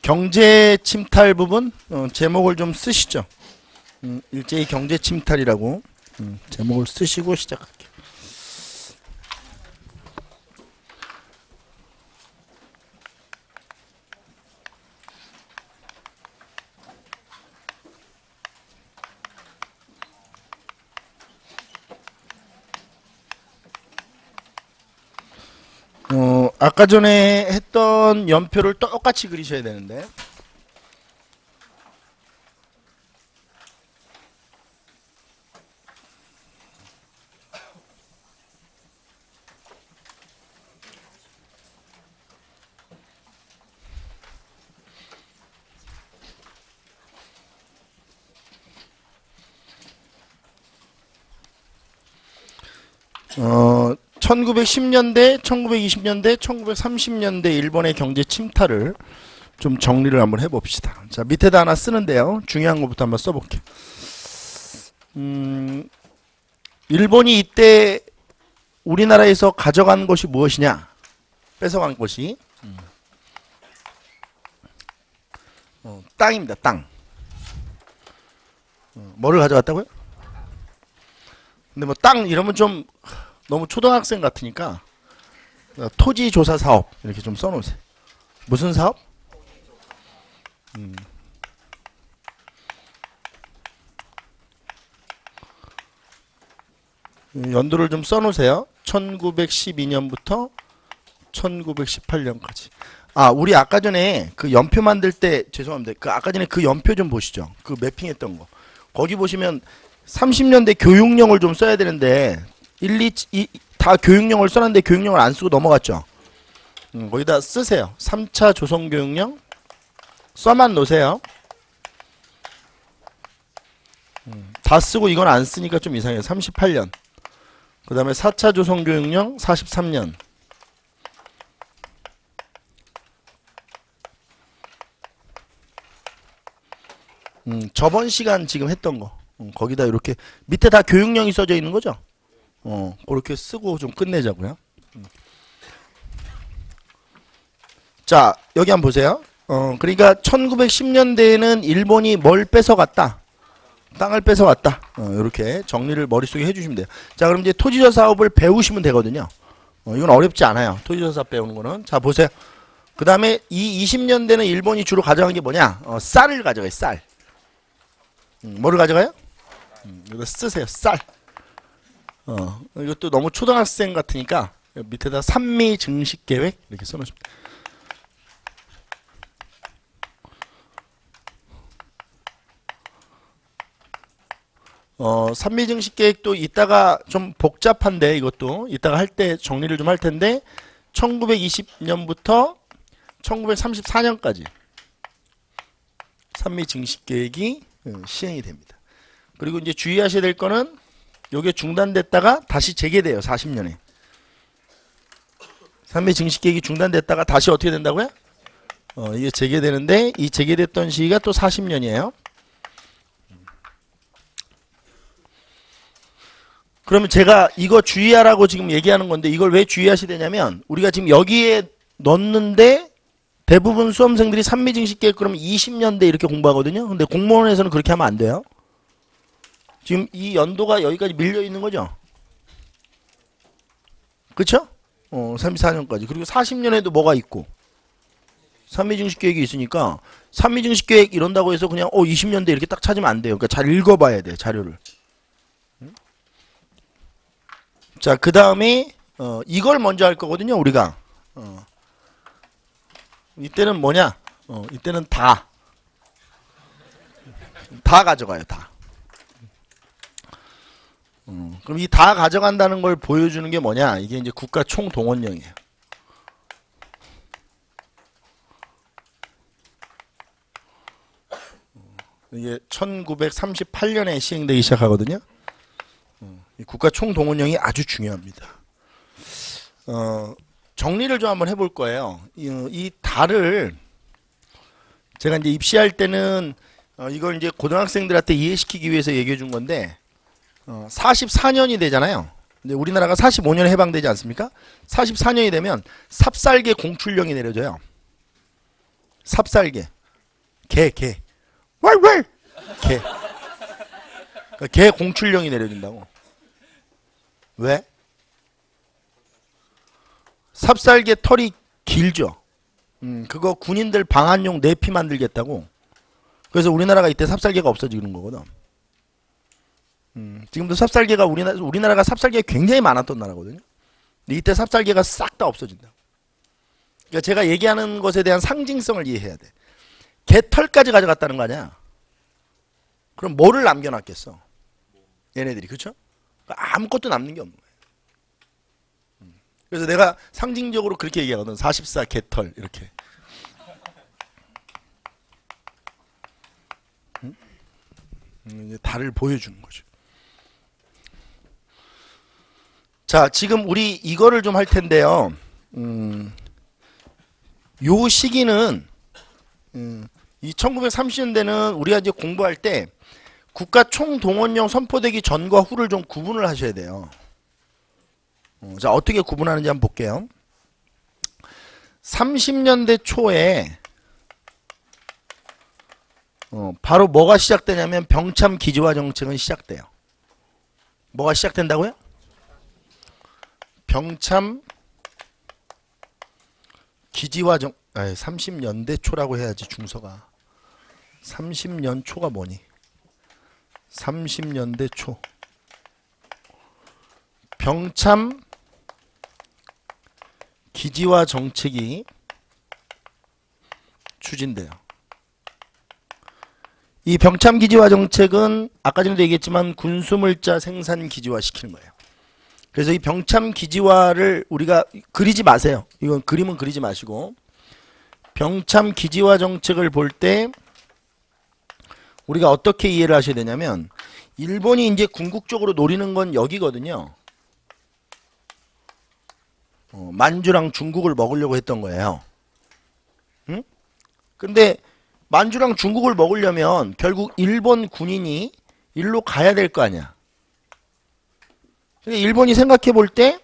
경제 침탈 부분 제목을 좀 쓰시죠. 일제히 경제 침탈이라고 제목을 쓰시고 시작할게요. 아까 전에 했던 연표를 똑같이 그리셔야 되는데 어 1910년대, 1920년대, 1930년대 일본의 경제 침탈을 좀 정리를 한번 해봅시다. 자, 밑에다 하나 쓰는데요. 중요한 것부터 한번 써볼게요. 일본이 이때 우리나라에서 가져간 것이 무엇이냐? 뺏어간 것이 땅입니다. 땅. 뭐를 가져갔다고요? 근데 뭐 땅 이러면 좀 너무 초등학생 같으니까 토지조사 사업 이렇게 좀 써놓으세요. 무슨 사업? 연도를 좀 써놓으세요. 1912년부터 1918년까지. 아, 우리 아까 전에 그 연표 만들 때 죄송합니다. 그 아까 전에 그 연표 좀 보시죠. 그 매핑했던 거. 거기 보시면 30년대 교육령을 좀 써야 되는데 2 다 교육령을 써놨는데 교육령을 안 쓰고 넘어갔죠. 거기다 쓰세요. 3차 조선교육령 써만 놓으세요. 다 쓰고 이건 안 쓰니까 좀 이상해요. 38년. 그 다음에 4차 조선교육령 43년. 저번 시간 지금 했던 거. 거기다 이렇게 밑에 다 교육령이 써져 있는 거죠. 그렇게 쓰고 좀 끝내자고요. 자, 여기 한번 보세요. 그러니까 1910년대에는 일본이 뭘 뺏어갔다? 땅을 뺏어갔다. 이렇게 정리를 머릿속에 해주시면 돼요. 자, 그럼 이제 토지조 사업을 배우시면 되거든요. 이건 어렵지 않아요. 토지조 사업 배우는 거는. 자, 보세요. 그 다음에 이 20년대는 일본이 주로 가져간 게 뭐냐? 쌀을 가져가요. 쌀. 뭐를 가져가요? 이거 쓰세요. 쌀. 이것도 너무 초등학생 같으니까 밑에다 산미 증식 계획 이렇게 써놓으십니다. 산미 증식 계획도 이따가 좀 복잡한데 이것도 이따가 할 때 정리를 좀 할 텐데 1920년부터 1934년까지 산미 증식 계획이 시행이 됩니다. 그리고 이제 주의하셔야 될 거는 요게 중단됐다가 다시 재개돼요. 40년에. 산미 증식 계획이 중단됐다가 다시 어떻게 된다고요? 이게 재개되는데 이 재개됐던 시기가 또 40년이에요. 그러면 제가 이거 주의하라고 지금 얘기하는 건데 이걸 왜 주의하셔야 되냐면 우리가 지금 여기에 넣는데 대부분 수험생들이 산미 증식 계획 그러면 20년대 이렇게 공부하거든요. 근데 공무원에서는 그렇게 하면 안 돼요. 지금 이 연도가 여기까지 밀려 있는 거죠. 그쵸? 34년까지. 그리고 40년에도 뭐가 있고 산미증식 계획이 있으니까 산미증식 계획 이런다고 해서 그냥 20년대 이렇게 딱 찾으면 안 돼요. 그러니까 잘 읽어봐야 돼. 자료를. 자, 그 다음에 이걸 먼저 할 거거든요. 우리가. 이때는 뭐냐? 이때는 다 가져가요. 다. 그럼 이 다 가져간다는 걸 보여주는 게 뭐냐? 이게 이제 국가 총동원령이에요. 이게 1938년에 시행되기 시작하거든요. 이 국가 총동원령이 아주 중요합니다. 정리를 좀 한번 해볼 거예요. 이 달을 제가 이제 입시할 때는 이걸 이제 고등학생들한테 이해시키기 위해서 얘기해 준 건데 44년이 되잖아요. 근데 우리나라가 45년에 해방되지 않습니까? 44년이 되면 삽살개 공출령이 내려져요. 삽살개. 개. 왈왈! 개. 그러니까 개 공출령이 내려진다고. 왜? 삽살개 털이 길죠. 그거 군인들 방한용 내피 만들겠다고. 그래서 우리나라가 이때 삽살개가 없어지는 거거든. 지금도 삽살개가 우리나라가 삽살개가 굉장히 많았던 나라거든요. 근데 이때 삽살개가 싹 다 없어진다. 그러니까 제가 얘기하는 것에 대한 상징성을 이해해야 돼. 개털까지 가져갔다는 거 아니야? 그럼 뭐를 남겨놨겠어? 얘네들이, 그쵸? 그러니까 아무것도 남는 게 없는 거예요. 그래서 내가 상징적으로 그렇게 얘기하거든. 44 개털 이렇게. 이제 달을 보여주는 거죠. 자, 지금 우리 이거를 좀 할 텐데요. 요 시기는 이 1930년대는 우리가 이제 공부할 때 국가 총동원령 선포되기 전과 후를 좀 구분을 하셔야 돼요. 자, 어떻게 구분하는지 한번 볼게요. 30년대 초에 바로 뭐가 시작되냐면 병참 기지화 정책은 시작돼요. 뭐가 시작된다고요? 병참 기지화 30년대 초라고 해야지 중서가. 30년 초가 뭐니? 30년대 초. 병참 기지화 정책이 추진돼요. 이 병참 기지화 정책은 아까 전에도 얘기했지만 군수물자 생산 기지화 시키는 거예요. 그래서 이 병참 기지화를 우리가 그리지 마세요. 이건 그림은 그리지 마시고 병참 기지화 정책을 볼 때 우리가 어떻게 이해를 하셔야 되냐면 일본이 이제 궁극적으로 노리는 건 여기거든요. 만주랑 중국을 먹으려고 했던 거예요. 응? 근데 만주랑 중국을 먹으려면 결국 일본 군인이 일로 가야 될 거 아니야. 일본이 생각해 볼 때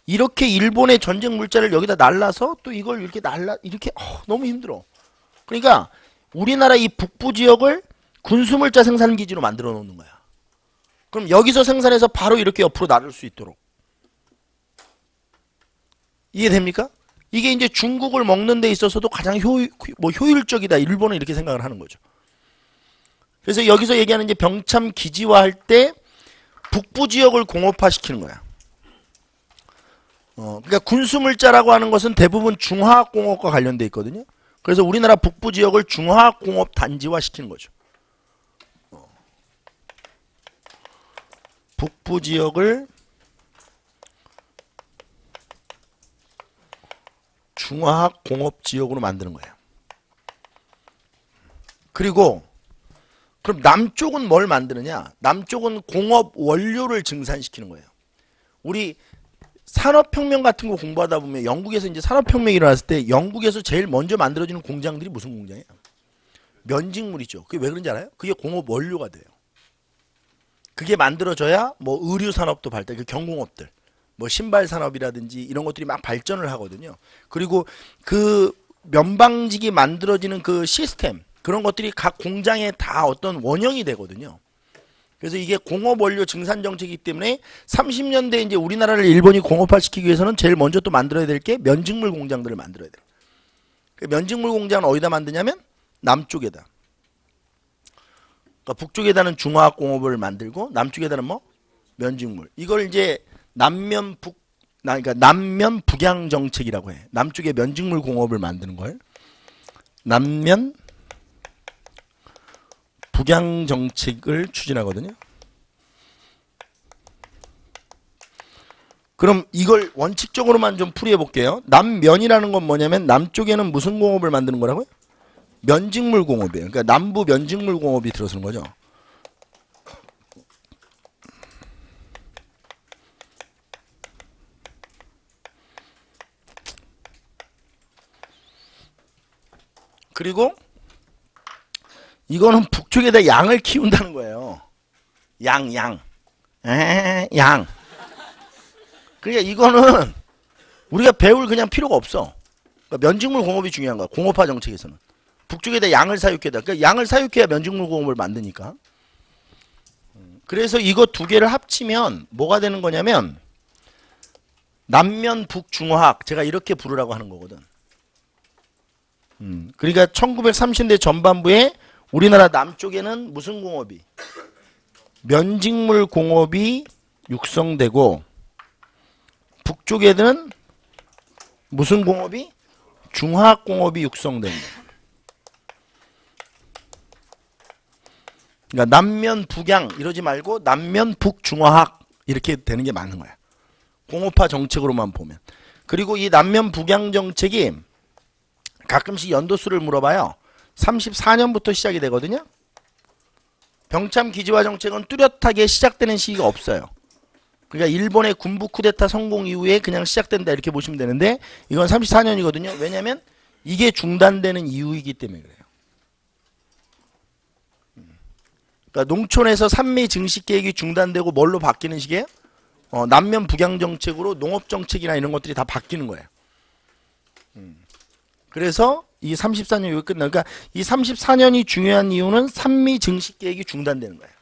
이렇게 일본의 전쟁 물자를 여기다 날라서 또 이걸 이렇게 이렇게 너무 힘들어. 그러니까 우리나라 이 북부 지역을 군수물자 생산 기지로 만들어 놓는 거야. 그럼 여기서 생산해서 바로 이렇게 옆으로 나를 수 있도록. 이해됩니까? 이게 이제 중국을 먹는 데 있어서도 가장 효율적이다. 일본은 이렇게 생각을 하는 거죠. 그래서 여기서 얘기하는 이제 병참 기지화 할 때 북부 지역을 공업화 시키는 거야. 그러니까 군수물자라고 하는 것은 대부분 중화학공업과 관련돼 있거든요. 그래서 우리나라 북부 지역을 중화학공업 단지화 시키는 거죠. 북부 지역을 중화학공업지역으로 만드는 거예요. 그리고 그럼 남쪽은 뭘 만드느냐? 남쪽은 공업 원료를 증산시키는 거예요. 우리 산업혁명 같은 거 공부하다 보면 영국에서 이제 산업혁명이 일어났을 때 영국에서 제일 먼저 만들어지는 공장들이 무슨 공장이에요? 면직물이죠. 그게 왜 그런지 알아요? 그게 공업 원료가 돼요. 그게 만들어져야 뭐 의류산업도 발달, 그 경공업들. 뭐 신발 산업이라든지 이런 것들이 막 발전을 하거든요. 그리고 그 면방직이 만들어지는 그 시스템 그런 것들이 각 공장에 다 어떤 원형이 되거든요. 그래서 이게 공업 원료 증산 정책이기 때문에 30년대 이제 우리나라를 일본이 공업화시키기 위해서는 제일 먼저 또 만들어야 될 게 면직물 공장들을 만들어야 돼요. 그 면직물 공장은 어디다 만드냐면 남쪽에다. 그러니까 북쪽에다는 중화학 공업을 만들고 남쪽에다는 뭐 면직물. 이걸 이제 그러니까 남면 북양 정책이라고 해. 남쪽에 면직물 공업을 만드는 걸 남면 북양 정책을 추진하거든요. 그럼 이걸 원칙적으로만 좀 풀이해 볼게요. 남면이라는 건 뭐냐면 남쪽에는 무슨 공업을 만드는 거라고요? 면직물 공업이에요. 그러니까 남부 면직물 공업이 들어서는 거죠. 그리고 이거는 북쪽에다 양을 키운다는 거예요. 양. 그러니까 이거는 우리가 배울 그냥 필요가 없어. 그러니까 면직물 공업이 중요한 거야. 공업화 정책에서는. 북쪽에다 양을 사육해다. 그러니까 양을 사육해야 면직물공업을 만드니까. 그래서 이거 두 개를 합치면 뭐가 되는 거냐면 남면 북중화학, 제가 이렇게 부르라고 하는 거거든. 그러니까 1930년대 전반부에 우리나라 남쪽에는 무슨 공업이? 면직물 공업이 육성되고 북쪽에는 무슨 공업이? 중화학 공업이 육성됩니다. 그러니까 남면 북양 이러지 말고 남면 북중화학 이렇게 되는 게 맞는 거야. 공업화 정책으로만 보면. 그리고 이 남면 북양 정책이 가끔씩 연도수를 물어봐요. 34년부터 시작이 되거든요. 병참 기지화 정책은 뚜렷하게 시작되는 시기가 없어요. 그러니까 일본의 군부 쿠데타 성공 이후에 그냥 시작된다 이렇게 보시면 되는데 이건 34년이거든요. 왜냐하면 이게 중단되는 이유이기 때문에 그래요. 그러니까 농촌에서 산미 증식 계획이 중단되고 뭘로 바뀌는 시기예요? 남면 북양 정책으로 농업 정책이나 이런 것들이 다 바뀌는 거예요. 그래서 이 34년 여기 끝나. 그러니까 이 34년이 중요한 이유는 산미 증식 계획이 중단되는 거예요.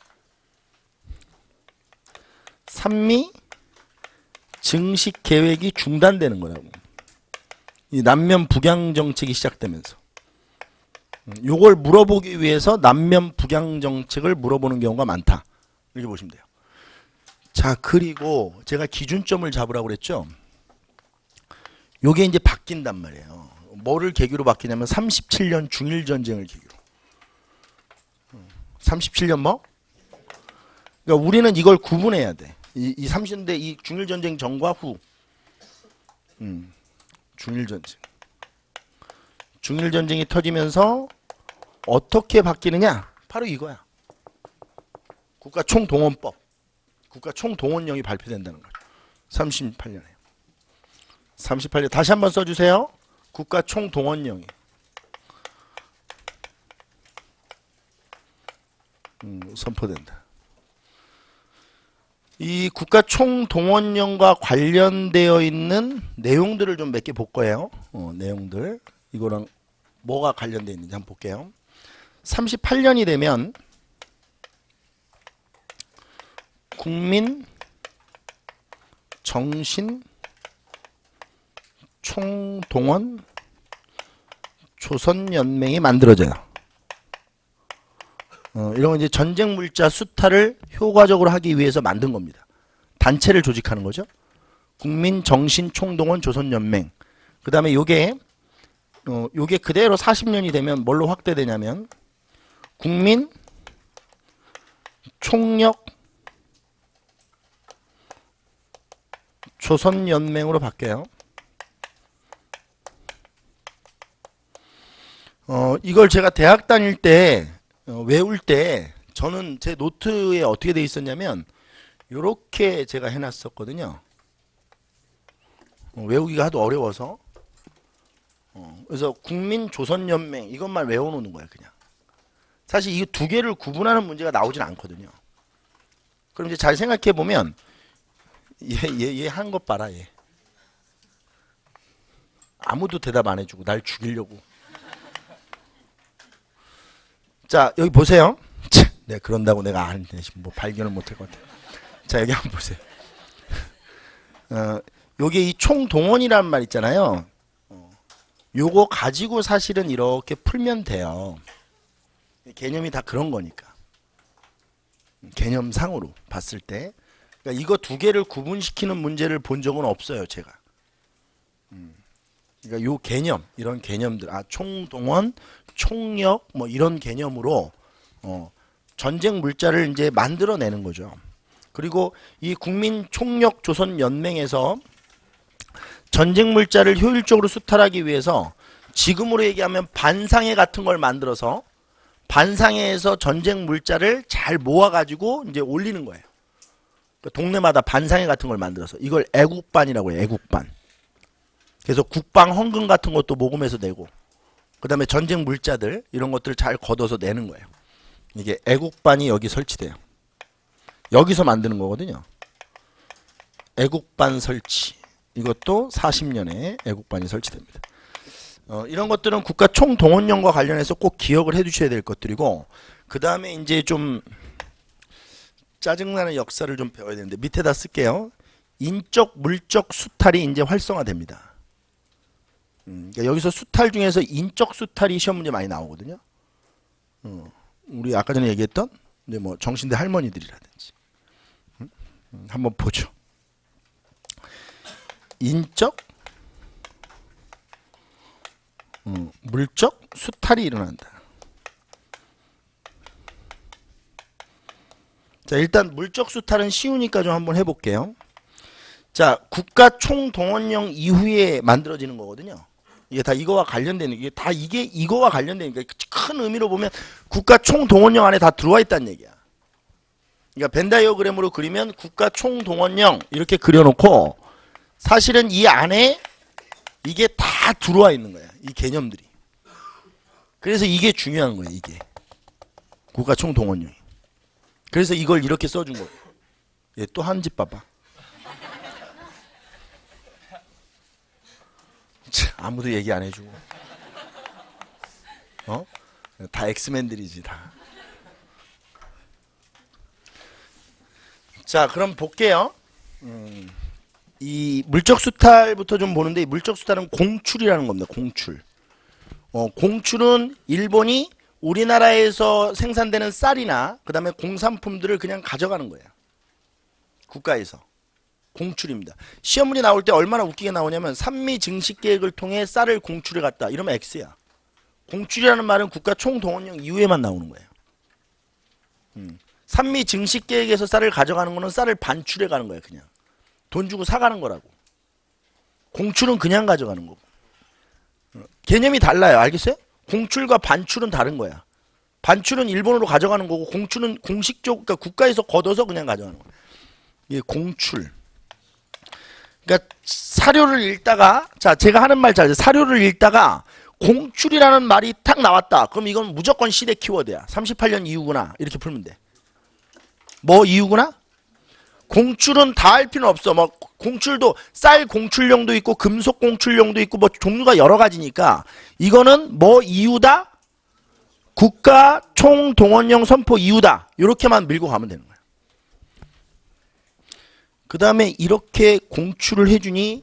산미 증식 계획이 중단되는 거라고. 이 남면 북양 정책이 시작되면서. 요걸 물어보기 위해서 남면 북양 정책을 물어보는 경우가 많다. 이렇게 보시면 돼요. 자, 그리고 제가 기준점을 잡으라고 그랬죠. 요게 이제 바뀐단 말이에요. 뭐를 계기로 바뀌냐면 37년 중일전쟁을 계기로. 37년 뭐? 그러니까 우리는 이걸 구분해야 돼. 이 30년대 이 중일전쟁 전과 후. 중일전쟁. 중일전쟁이 터지면서 어떻게 바뀌느냐? 바로 이거야. 국가총동원법. 국가총동원령이 발표된다는 거죠. 38년에. 38년 다시 한번 써주세요. 국가총동원령이. 선포된다. 이 국가총동원령과 관련되어 있는 내용들을 좀 몇 개 볼 거예요. 내용들. 이거랑 뭐가 관련되어 있는지 한번 볼게요. 38년이 되면 국민 정신 총동원 조선연맹이 만들어져요. 이런 건 이제 전쟁 물자 수탈을 효과적으로 하기 위해서 만든 겁니다. 단체를 조직하는 거죠. 국민 정신 총동원 조선연맹. 그 다음에 요게 그대로 40년이 되면 뭘로 확대되냐면 국민 총력 조선연맹으로 바뀌어요. 이걸 제가 대학 다닐 때 외울 때 저는 제 노트에 어떻게 돼 있었냐면 요렇게 제가 해놨었거든요. 외우기가 하도 어려워서. 그래서 국민조선연맹 이것만 외워놓는 거예요. 그냥. 사실 이 두 개를 구분하는 문제가 나오진 않거든요. 그럼 이제 잘 생각해 보면 얘 한 것 봐라. 얘. 아무도 대답 안 해주고 날 죽이려고. 자, 여기 보세요. 내가 그런다고 내가 뭐 발견을 못할 것 같아. 자, 여기 한번 보세요. 요게 이 총동원이라는 말 있잖아요. 요거 가지고 사실은 이렇게 풀면 돼요. 개념이 다 그런 거니까. 개념상으로 봤을 때. 그러니까 이거 두 개를 구분시키는 문제를 본 적은 없어요, 제가. 그러니까 요 개념, 이런 개념들, 총동원, 총력, 뭐 이런 개념으로 전쟁 물자를 이제 만들어내는 거죠. 그리고 이 국민총력 조선연맹에서 전쟁 물자를 효율적으로 수탈하기 위해서 지금으로 얘기하면 반상회 같은 걸 만들어서 반상회에서 전쟁 물자를 잘 모아가지고 이제 올리는 거예요. 동네마다 반상회 같은 걸 만들어서 이걸 애국반이라고 해요. 애국반. 그래서 국방 헌금 같은 것도 모금해서 내고 그 다음에 전쟁 물자들 이런 것들을 잘 걷어서 내는 거예요. 이게 애국반이 여기 설치돼요. 여기서 만드는 거거든요. 애국반 설치. 이것도 40년에 애국반이 설치됩니다. 이런 것들은 국가 총동원령과 관련해서 꼭 기억을 해 두셔야 될 것들이고, 그 다음에 이제 좀 짜증나는 역사를 좀 배워야 되는데, 밑에다 쓸게요. 인적, 물적 수탈이 이제 활성화됩니다. 그러니까 여기서 수탈 중에서 인적 수탈이 시험 문제 많이 나오거든요. 우리 아까 전에 얘기했던 이제 뭐 정신대 할머니들이라든지. 한번 보죠. 인적, 물적 수탈이 일어난다. 자, 일단 물적 수탈은 쉬우니까 좀 한번 해볼게요. 자, 국가 총동원령 이후에 만들어지는 거거든요. 이게 다 이거와 관련되는, 이게 이거와 관련되니까 큰 의미로 보면 국가 총동원령 안에 다 들어와 있다는 얘기야. 그러니까 벤 다이어그램으로 그리면 국가 총동원령 이렇게 그려놓고, 사실은 이 안에 이게 다 들어와 있는 거야. 이 개념들이. 그래서 이게 중요한 거예요. 이게 국가 총동원령이. 그래서 이걸 이렇게 써준 거예요. 얘 또 한 집 봐봐. 아무도 얘기 안 해주고. 다 엑스맨들이지 다. 자, 그럼 볼게요. 이 물적 수탈부터 좀 보는데, 이 물적 수탈은 공출이라는 겁니다. 공출. 공출은 일본이 우리나라에서 생산되는 쌀이나 그 다음에 공산품들을 그냥 가져가는 거예요. 국가에서. 공출입니다. 시험 문제 나올 때 얼마나 웃기게 나오냐면, 산미 증식 계획을 통해 쌀을 공출해 갔다. 이러면 X야. 공출이라는 말은 국가 총동원령 이후에만 나오는 거예요. 산미 증식 계획에서 쌀을 가져가는 거는 쌀을 반출해 가는 거예요. 그냥 돈 주고 사가는 거라고. 공출은 그냥 가져가는 거고. 개념이 달라요. 알겠어요? 공출과 반출은 다른 거야. 반출은 일본으로 가져가는 거고, 공출은 공식적, 그러니까 국가에서 걷어서 그냥 가져가는 거야. 이게 공출. 그러니까 사료를 읽다가, 자, 제가 하는 말 잘, 사료를 읽다가 공출이라는 말이 탁 나왔다. 그럼 이건 무조건 시대 키워드야. 38년 이후구나. 이렇게 풀면 돼. 뭐 이후구나? 공출은 다 할 필요는 없어. 뭐 공출도 쌀 공출용도 있고 금속 공출용도 있고 뭐 종류가 여러 가지니까, 이거는 뭐 이유다? 국가 총동원령 선포 이유다. 이렇게만 밀고 가면 되는 거야. 그 다음에 이렇게 공출을 해주니,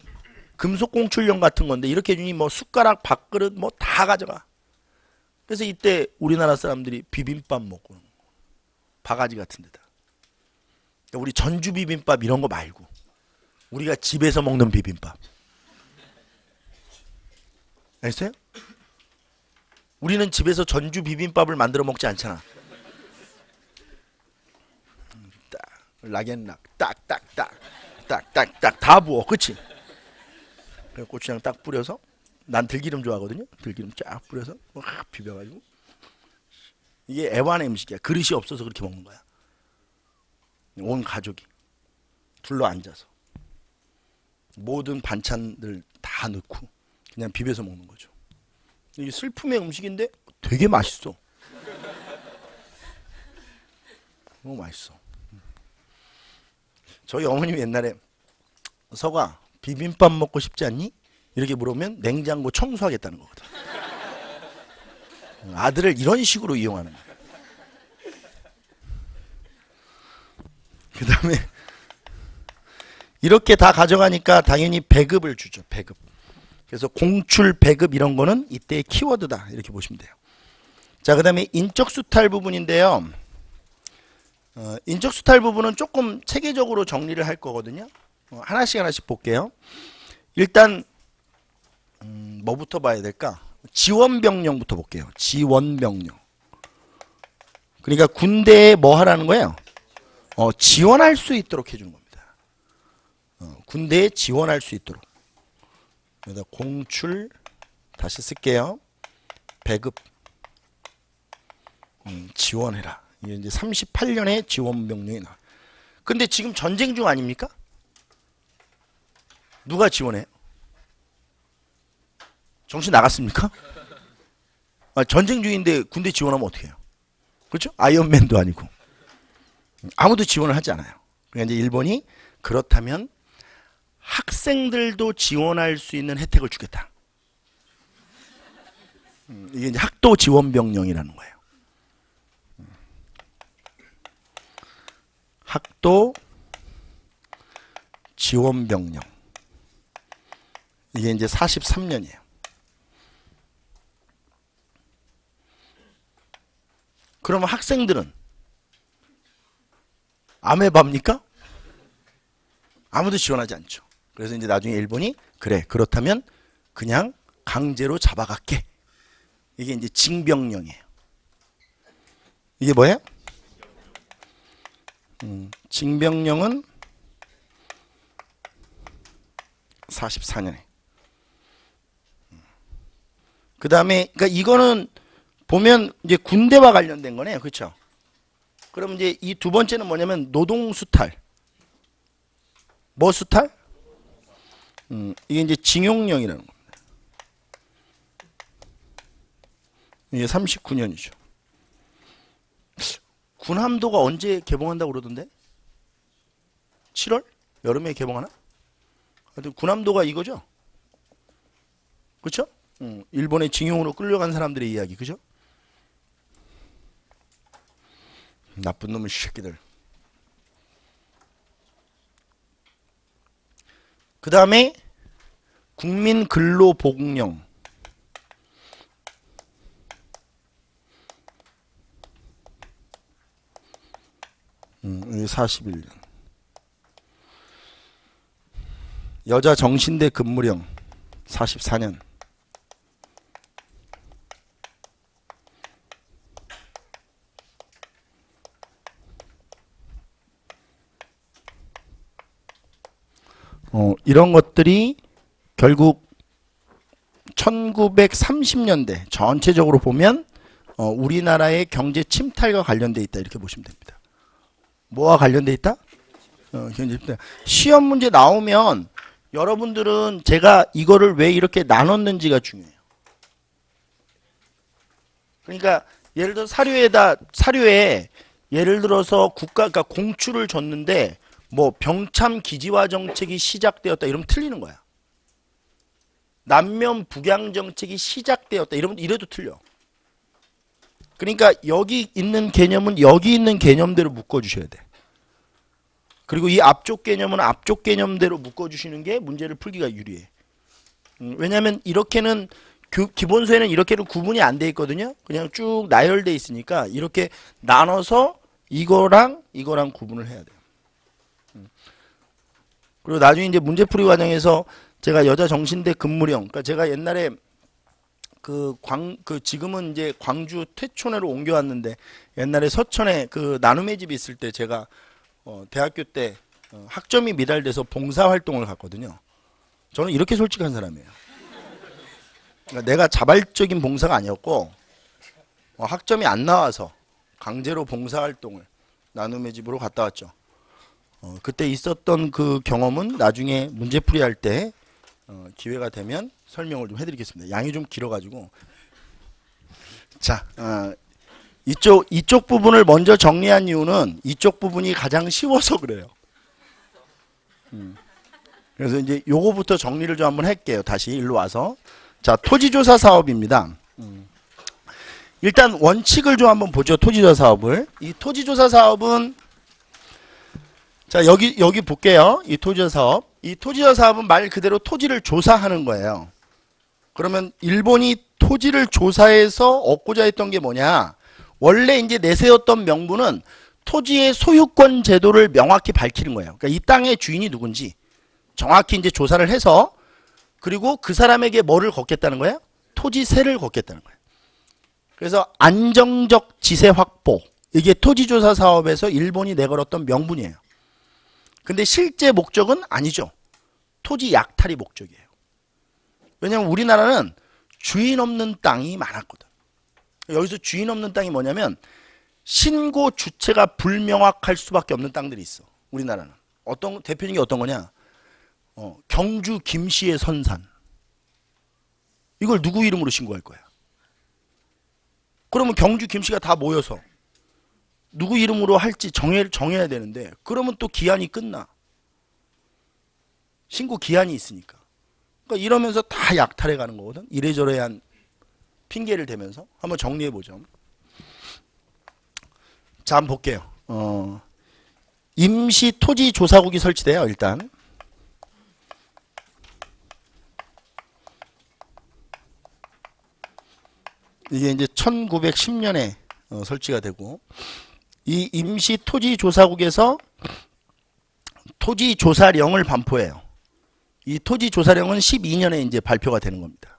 금속 공출용 같은 건데 이렇게 해주니 뭐 숟가락, 밥그릇 뭐 다 가져가. 그래서 이때 우리나라 사람들이 비빔밥 먹고, 바가지 같은 데다. 우리 전주 비빔밥 이런 거 말고 우리가 집에서 먹는 비빔밥. 알겠어요? 우리는 집에서 전주 비빔밥을 만들어 먹지 않잖아. 딱 락앤락 딱딱딱 다 부어. 그치? 그래서 고추장 딱 뿌려서, 난 들기름 좋아하거든요. 들기름 쫙 뿌려서 확 비벼가지고. 이게 애완의 음식이야. 그릇이 없어서 그렇게 먹는 거야. 온 가족이 둘러 앉아서 모든 반찬들 다 넣고 그냥 비벼서 먹는 거죠. 이게 슬픔의 음식인데 되게 맛있어. 너무 맛있어. 저희 어머님이 옛날에, 서가 비빔밥 먹고 싶지 않니? 이렇게 물으면 냉장고 청소하겠다는 거거든. 아들을 이런 식으로 이용하는 거야. 그 다음에 이렇게 다 가져가니까 당연히 배급을 주죠. 배급. 그래서 공출, 배급 이런 거는 이때의 키워드다. 이렇게 보시면 돼요. 자, 그 다음에 인적수탈 부분인데요. 인적수탈 부분은 조금 체계적으로 정리를 할 거거든요. 하나씩 하나씩 볼게요. 일단 뭐부터 봐야 될까? 지원병령부터 볼게요. 지원병령. 그러니까 군대에 뭐 하라는 거예요? 지원할 수 있도록 해주는 겁니다. 군대에 지원할 수 있도록. 여기다 공출 다시 쓸게요. 배급. 지원해라. 이게 이제 38년에 지원병령이 나와. 근데 지금 전쟁 중 아닙니까? 누가 지원해요? 정신 나갔습니까? 전쟁 중인데 군대 지원하면 어떻게 해요? 그렇죠? 아이언맨도 아니고. 아무도 지원을 하지 않아요. 그러니까 이제 일본이 그렇다면 학생들도 지원할 수 있는 혜택을 주겠다. 이게 이제 학도 지원병령이라는 거예요. 학도 지원병령. 이게 이제 43년이에요. 그러면 학생들은 아메바입니까? 아무도 지원하지 않죠. 그래서 이제 나중에 일본이 그래 그렇다면 그냥 강제로 잡아갈게. 이게 이제 징병령이에요. 이게 뭐예요? 징병령은 44년에. 그 다음에 그러니까 이거는 보면 이제 군대와 관련된 거네요. 그렇죠? 그럼 이제 이 두 번째는 뭐냐면 노동수탈. 뭐 수탈? 이게 이제 징용령이라는 겁니다. 이게 39년이죠. 군함도가 언제 개봉한다고 그러던데? 7월? 여름에 개봉하나? 하여튼 군함도가 이거죠? 그쵸? 일본의 징용으로 끌려간 사람들의 이야기, 그죠? 나쁜 놈의 새끼들. 그 다음에 국민근로복령. 41년. 여자 정신대 근무령 44년. 이런 것들이 결국 1930년대 전체적으로 보면 우리나라의 경제 침탈과 관련돼 있다 이렇게 보시면 됩니다. 뭐와 관련돼 있다? 경제 침탈. 시험 문제 나오면 여러분들은 제가 이거를 왜 이렇게 나눴는지가 중요해요. 그러니까 예를 들어 사료에 예를 들어서 국가가 공추를 줬는데 뭐 병참 기지화 정책이 시작되었다 이러면 틀리는 거야. 남면 북양 정책이 시작되었다 이러면 이래도 틀려. 그러니까 여기 있는 개념은 여기 있는 개념대로 묶어주셔야 돼. 그리고 이 앞쪽 개념은 앞쪽 개념대로 묶어주시는 게 문제를 풀기가 유리해. 왜냐하면 이렇게는 기본서에는 이렇게는 구분이 안 돼 있거든요. 그냥 쭉 나열돼 있으니까 이렇게 나눠서 이거랑 구분을 해야 돼요. 그리고 나중에 이제 문제풀이 과정에서 제가 여자 정신대 근무령, 그러니까 제가 옛날에 지금은 이제 광주 퇴촌으로 옮겨왔는데 옛날에 서천에 그 나눔의 집이 있을 때 제가 대학교 때 학점이 미달돼서 봉사활동을 갔거든요. 저는 이렇게 솔직한 사람이에요. 그러니까 내가 자발적인 봉사가 아니었고 학점이 안 나와서 강제로 봉사활동을 나눔의 집으로 갔다 왔죠. 그때 있었던 그 경험은 나중에 문제풀이 할 때 기회가 되면 설명을 좀 해드리겠습니다. 양이 좀 길어가지고. 자, 이쪽 부분을 먼저 정리한 이유는 이쪽 부분이 가장 쉬워서 그래요. 그래서 이제 요거부터 정리를 좀 한번 할게요. 다시 일로 와서. 자, 토지조사 사업입니다. 일단 원칙을 좀 한번 보죠. 토지조사 사업을. 이 토지조사 사업은 자, 여기 볼게요. 이 토지조사 사업. 이 토지조사 사업은 말 그대로 토지를 조사하는 거예요. 그러면 일본이 토지를 조사해서 얻고자 했던 게 뭐냐? 원래 이제 내세웠던 명분은 토지의 소유권 제도를 명확히 밝히는 거예요. 그러니까 이 땅의 주인이 누군지 정확히 이제 조사를 해서 그리고 그 사람에게 뭐를 걷겠다는 거예요? 토지세를 걷겠다는 거예요. 그래서 안정적 지세 확보. 이게 토지조사 사업에서 일본이 내걸었던 명분이에요. 근데 실제 목적은 아니죠. 토지 약탈이 목적이에요. 왜냐하면 우리나라는 주인 없는 땅이 많았거든. 여기서 주인 없는 땅이 뭐냐면 신고 주체가 불명확할 수밖에 없는 땅들이 있어. 우리나라는. 대표적인 게 어떤 거냐? 경주 김씨의 선산. 이걸 누구 이름으로 신고할 거야? 그러면 경주 김씨가 다 모여서 누구 이름으로 할지 정해야 되는데 그러면 또 기한이 끝나. 신고 기한이 있으니까. 그러니까 이러면서 다 약탈해 가는 거거든. 이래저래한 핑계를 대면서 한번 정리해 보죠. 자, 한번 볼게요. 임시 토지 조사국이 설치돼요. 일단 이게 이제 1910년에 설치가 되고, 이 임시 토지 조사국에서 토지 조사령을 반포해요. 이 토지 조사령은 12년에 이제 발표가 되는 겁니다.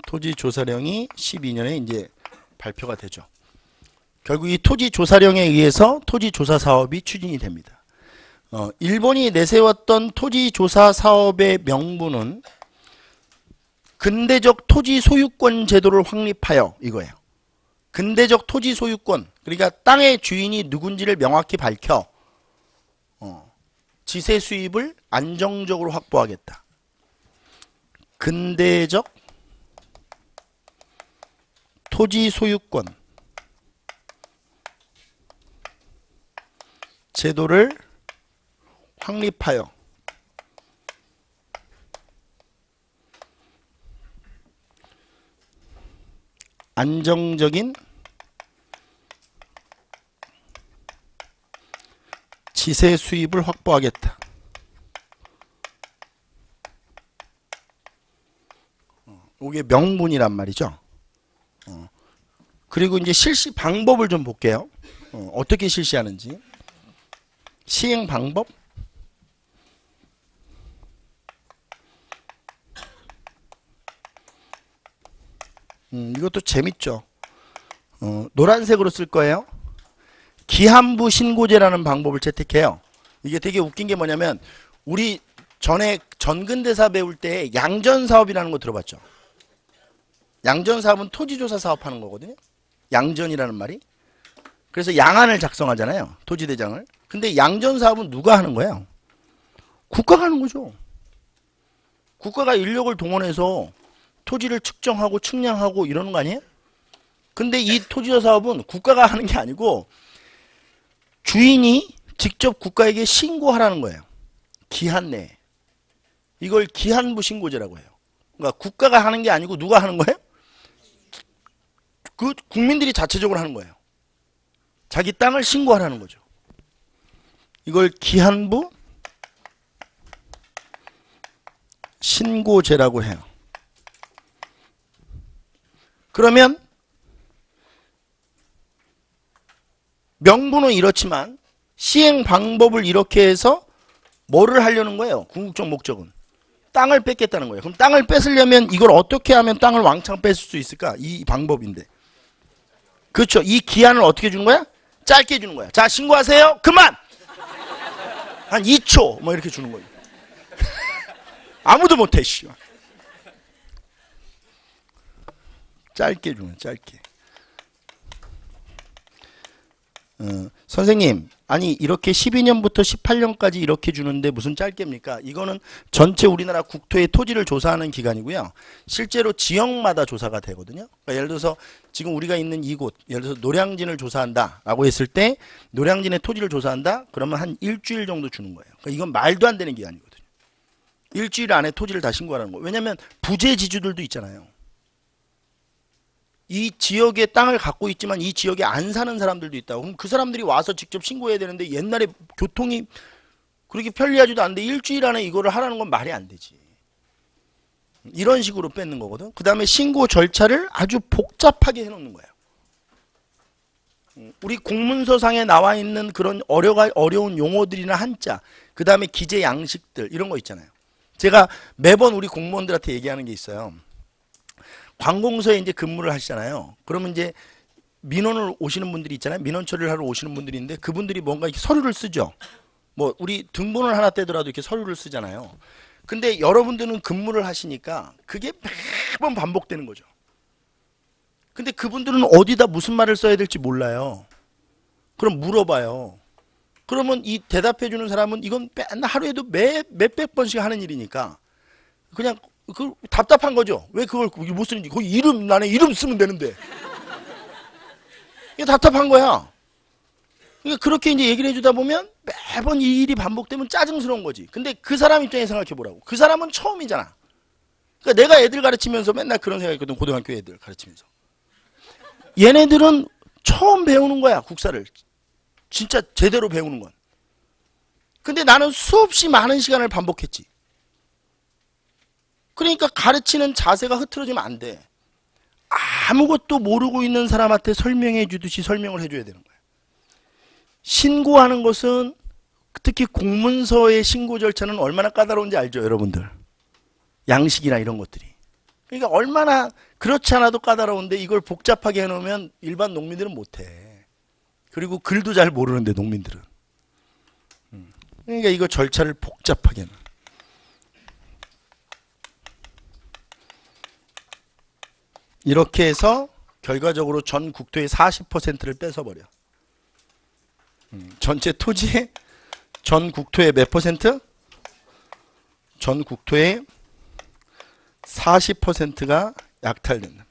토지 조사령이 12년에 이제 발표가 되죠. 결국 이 토지 조사령에 의해서 토지 조사 사업이 추진이 됩니다. 일본이 내세웠던 토지 조사 사업의 명분은 근대적 토지 소유권 제도를 확립하여 이거예요. 근대적 토지 소유권, 그러니까 땅의 주인이 누군지를 명확히 밝혀 지세 수입을 안정적으로 확보하겠다. 근대적 토지 소유권 제도를 확립하여 안정적인 지세 수입을 확보하겠다. 이게 명분이란 말이죠. 그리고 이제 실시 방법을 좀 볼게요. 어떻게 실시하는지. 시행 방법. 이것도 재밌죠. 노란색으로 쓸 거예요. 기한부 신고제라는 방법을 채택해요. 이게 되게 웃긴 게 뭐냐면, 우리 전에 전근대사 배울 때 양전사업이라는 거 들어봤죠? 양전사업은 토지조사 사업하는 거거든요. 양전이라는 말이. 그래서 양안을 작성하잖아요. 토지대장을. 근데 양전사업은 누가 하는 거예요? 국가가 하는 거죠. 국가가 인력을 동원해서 토지를 측정하고 측량하고 이러는 거 아니에요? 근데 이 토지조사 사업은 국가가 하는 게 아니고 주인이 직접 국가에게 신고하라는 거예요. 기한 내에. 이걸 기한부 신고제라고 해요. 그러니까 국가가 하는 게 아니고 누가 하는 거예요? 그 국민들이 자체적으로 하는 거예요. 자기 땅을 신고하라는 거죠. 이걸 기한부 신고제라고 해요. 그러면 명분은 이렇지만 시행 방법을 이렇게 해서 뭐를 하려는 거예요? 궁극적 목적은 땅을 뺏겠다는 거예요. 그럼 땅을 뺏으려면 이걸 어떻게 하면 땅을 왕창 뺏을 수 있을까? 이 방법인데. 그렇죠. 이 기한을 어떻게 주는 거야? 짧게 주는 거야. 자, 신고하세요. 그만! 한 2초 뭐 이렇게 주는 거예요. 아무도 못해. 씨. 짧게 주는, 짧게. 선생님, 아니 이렇게 12년부터 18년까지 이렇게 주는데 무슨 짧게입니까? 이거는 전체 우리나라 국토의 토지를 조사하는 기간이고요. 실제로 지역마다 조사가 되거든요. 그러니까 예를 들어서 지금 우리가 있는 이곳, 예를 들어서 노량진을 조사한다 라고 했을 때 노량진의 토지를 조사한다? 그러면 한 일주일 정도 주는 거예요. 그러니까 이건 말도 안 되는 기간이거든요. 일주일 안에 토지를 다 신고하라는 거예요. 왜냐하면 부재지주들도 있잖아요. 이 지역에 땅을 갖고 있지만 이 지역에 안 사는 사람들도 있다고. 그럼 그 사람들이 와서 직접 신고해야 되는데 옛날에 교통이 그렇게 편리하지도 않은데 일주일 안에 이거를 하라는 건 말이 안 되지. 이런 식으로 뺏는 거거든. 그 다음에 신고 절차를 아주 복잡하게 해놓는 거예요. 우리 공문서상에 나와 있는 그런 어려운 용어들이나 한자, 그 다음에 기재 양식들 이런 거 있잖아요. 제가 매번 우리 공무원들한테 얘기하는 게 있어요. 관공서에 이제 근무를 하시잖아요. 그러면 이제 민원을 오시는 분들이 있잖아요. 민원 처리를 하러 오시는 분들이 있는데 그분들이 뭔가 이렇게 서류를 쓰죠. 뭐 우리 등본을 하나 떼더라도 이렇게 서류를 쓰잖아요. 근데 여러분들은 근무를 하시니까 그게 매번 반복되는 거죠. 근데 그분들은 어디다 무슨 말을 써야 될지 몰라요. 그럼 물어봐요. 그러면 이 대답해 주는 사람은 이건 맨날 하루에도 몇백 번씩 하는 일이니까 그냥 그 답답한 거죠. 왜 그걸 못 쓰는지. 거기 이름 쓰면 되는데. 이게 답답한 거야. 그러니까 그렇게 이제 얘기를 해주다 보면 매번 이 일이 반복되면 짜증스러운 거지. 근데 그 사람 입장에 생각해 보라고. 그 사람은 처음이잖아. 그러니까 내가 애들 가르치면서 맨날 그런 생각했거든. 고등학교 애들 가르치면서. 얘네들은 처음 배우는 거야, 국사를. 진짜 제대로 배우는 건. 근데 나는 수없이 많은 시간을 반복했지. 그러니까 가르치는 자세가 흐트러지면 안 돼. 아무것도 모르고 있는 사람한테 설명해 주듯이 설명을 해줘야 되는 거야. 신고하는 것은, 특히 공문서의 신고 절차는 얼마나 까다로운지 알죠, 여러분들? 양식이나 이런 것들이. 그러니까 얼마나 그렇지 않아도 까다로운데 이걸 복잡하게 해놓으면 일반 농민들은 못해. 그리고 글도 잘 모르는데, 농민들은. 그러니까 이거 절차를 복잡하게 해놔. 이렇게 해서 결과적으로 전 국토의 40%를 뺏어버려. 전체 토지의 전 국토의 몇 퍼센트? 전 국토의 40%가 약탈된다.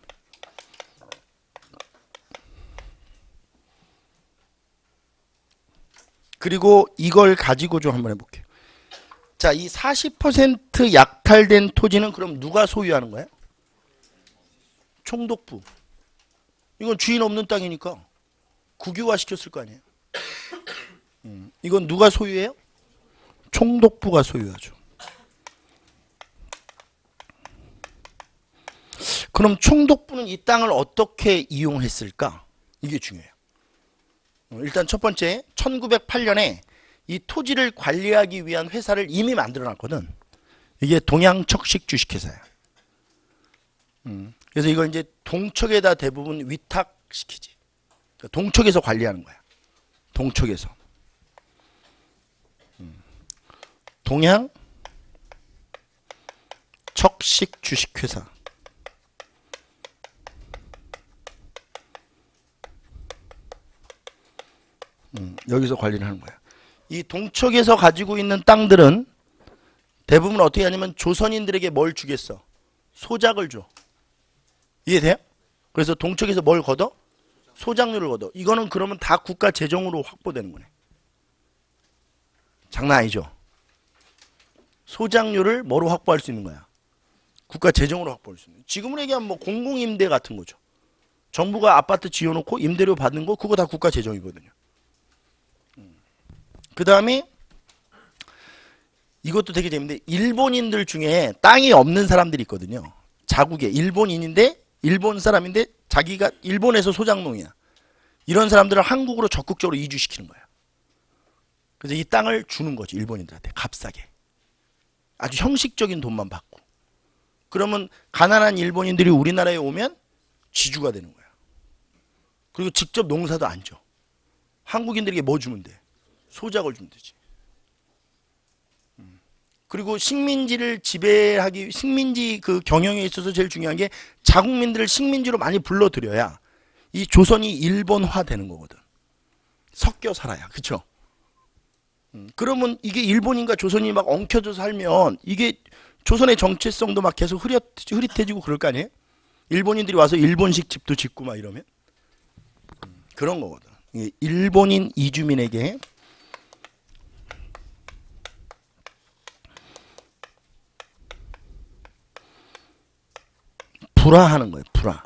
그리고 이걸 가지고 좀 한번 해볼게요. 자, 이 40% 약탈된 토지는 그럼 누가 소유하는 거야? 총독부. 이건 주인 없는 땅이니까 국유화 시켰을 거 아니에요. 이건 누가 소유해요? 총독부가 소유하죠. 그럼 총독부는 이 땅을 어떻게 이용했을까? 이게 중요해요. 일단 첫 번째, 1908년에 이 토지를 관리하기 위한 회사를 이미 만들어 놨거든. 이게 동양척식 주식회사야. 그래서 이걸 이제 동척에다 대부분 위탁시키지. 그러니까 동척에서 관리하는 거야. 동척에서. 동양척식 주식회사. 여기서 관리를 하는 거야. 이 동척에서 가지고 있는 땅들은 대부분 어떻게 하냐면 조선인들에게 뭘 주겠어? 소작을 줘. 이해돼요? 그래서 동척에서 뭘 걷어? 소작료를 걷어. 이거는 그러면 다 국가 재정으로 확보되는 거네. 장난 아니죠? 소작료를 뭐로 확보할 수 있는 거야? 국가 재정으로 확보할 수 있는 거야. 지금으로 얘기하면 뭐 공공임대 같은 거죠. 정부가 아파트 지어놓고 임대료 받는 거 그거 다 국가 재정이거든요. 그 다음에 이것도 되게 재밌는데 일본인들 중에 땅이 없는 사람들이 있거든요. 자국에 일본인인데 일본 사람인데 자기가 일본에서 소작농이야. 이런 사람들을 한국으로 적극적으로 이주시키는 거야. 그래서 이 땅을 주는 거지, 일본인들한테 값싸게. 아주 형식적인 돈만 받고. 그러면 가난한 일본인들이 우리나라에 오면 지주가 되는 거야. 그리고 직접 농사도 안 줘. 한국인들에게 뭐 주면 돼? 소작을 주면 되지. 그리고 식민지를 지배하기, 식민지 그 경영에 있어서 제일 중요한 게 자국민들을 식민지로 많이 불러들여야 이 조선이 일본화 되는 거거든. 섞여 살아야. 그쵸? 그러면 이게 일본인과 조선이 막 엉켜져 살면 이게 조선의 정체성도 막 계속 흐릿해지고 그럴 거 아니에요? 일본인들이 와서 일본식 집도 짓고 막 이러면? 그런 거거든. 일본인 이주민에게 불화하는 거예요. 불화.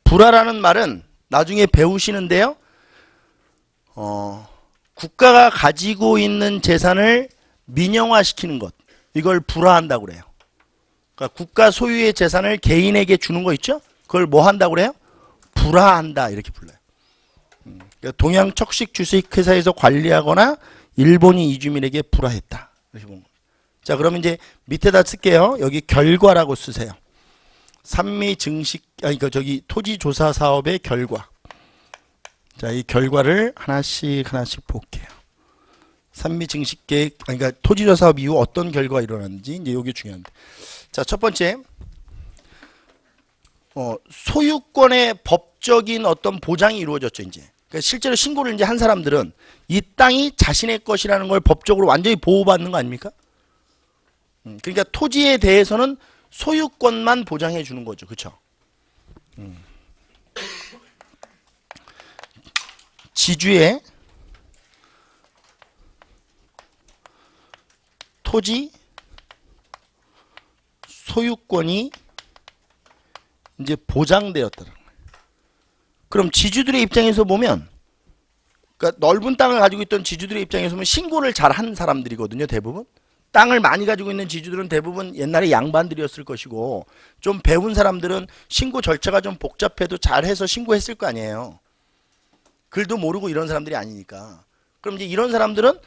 불화라는 말은 나중에 배우시는데요. 국가가 가지고 있는 재산을 민영화시키는 것. 이걸 불화한다고 그래요. 그러니까 국가 소유의 재산을 개인에게 주는 거 있죠? 그걸 뭐 한다고 그래요? 불화한다. 이렇게 불러요. 그러니까 동양척식 주식회사에서 관리하거나 일본인 이주민에게 불화했다. 이렇게 보는 거예요. 자, 그럼 이제 밑에다 쓸게요. 여기 결과라고 쓰세요. 산미 증식, 저기 토지조사 사업의 결과. 자, 이 결과를 하나씩 볼게요. 산미 증식 계획, 그러니까 토지조사 사업 이후 어떤 결과가 일어났는지, 이제 이게 중요한데. 자, 첫 번째. 소유권의 법적인 어떤 보장이 이루어졌죠, 이제. 그러니까 실제로 신고를 이제 한 사람들은 이 땅이 자신의 것이라는 걸 법적으로 완전히 보호받는 거 아닙니까? 그러니까 토지에 대해서는 소유권만 보장해 주는 거죠. 그렇죠? 지주의 토지 소유권이 이제 보장되었다는 거예요. 그럼 지주들의 입장에서 보면, 그러니까 넓은 땅을 가지고 있던 지주들의 입장에서 보면 신고를 잘 한 사람들이거든요, 대부분. 땅을 많이 가지고 있는 지주들은 대부분 옛날에 양반들이었을 것이고, 좀 배운 사람들은 신고 절차가 좀 복잡해도 잘해서 신고했을 거 아니에요. 글도 모르고 이런 사람들이 아니니까. 그럼 이제 이런 사람들은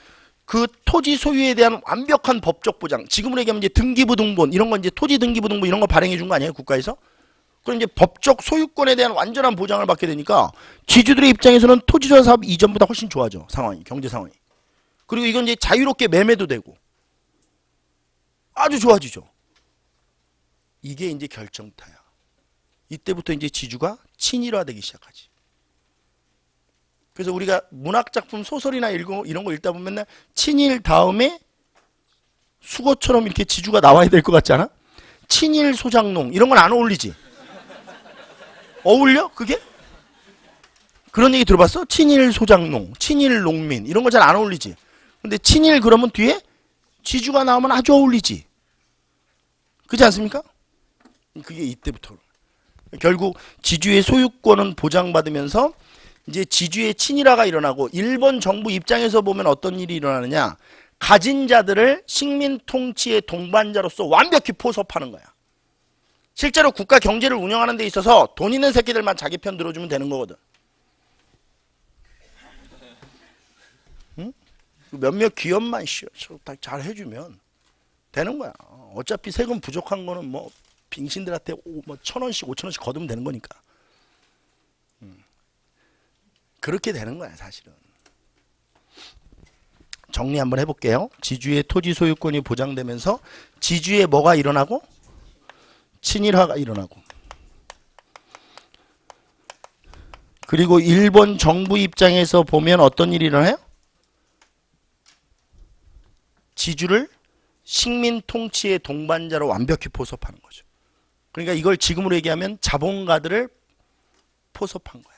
그 토지 소유에 대한 완벽한 법적 보장, 지금으로 얘기하면 이제 등기부등본, 이런 건 이제 토지 등기부등본 이런 거 발행해 준 거 아니에요, 국가에서? 그럼 이제 법적 소유권에 대한 완전한 보장을 받게 되니까 지주들의 입장에서는 토지조사 사업 이전보다 훨씬 좋아져, 상황이, 경제 상황이. 그리고 이건 이제 자유롭게 매매도 되고 아주 좋아지죠. 이게 이제 결정타야. 이때부터 이제 지주가 친일화되기 시작하지. 그래서 우리가 문학작품 소설이나 이런 거 읽다 보면 맨날 친일 다음에 수거처럼 이렇게 지주가 나와야 될 것 같지 않아? 친일 소장농 이런 건 안 어울리지? 어울려? 그게? 그런 얘기 들어봤어? 친일 소장농, 친일 농민 이런 거 잘 안 어울리지? 근데 친일 그러면 뒤에 지주가 나오면 아주 어울리지. 그렇지 않습니까? 그게 이때부터. 결국 지주의 소유권은 보장받으면서 이제 지주의 친일화가 일어나고, 일본 정부 입장에서 보면 어떤 일이 일어나느냐, 가진 자들을 식민 통치의 동반자로서 완벽히 포섭하는 거야. 실제로 국가 경제를 운영하는 데 있어서 돈 있는 새끼들만 자기 편 들어주면 되는 거거든. 응? 몇몇 기업만 잘 해주면 되는 거야. 어차피 세금 부족한 거는 뭐 빙신들한테 뭐 1,000원씩 5,000원씩 거두면 되는 거니까. 그렇게 되는 거야, 사실은. 정리 한번 해볼게요. 지주의 토지 소유권이 보장되면서 지주의 뭐가 일어나고? 친일화가 일어나고. 그리고 일본 정부 입장에서 보면 어떤 일이 일어나요? 지주를 식민 통치의 동반자로 완벽히 포섭하는 거죠. 그러니까 이걸 지금으로 얘기하면 자본가들을 포섭한 거야.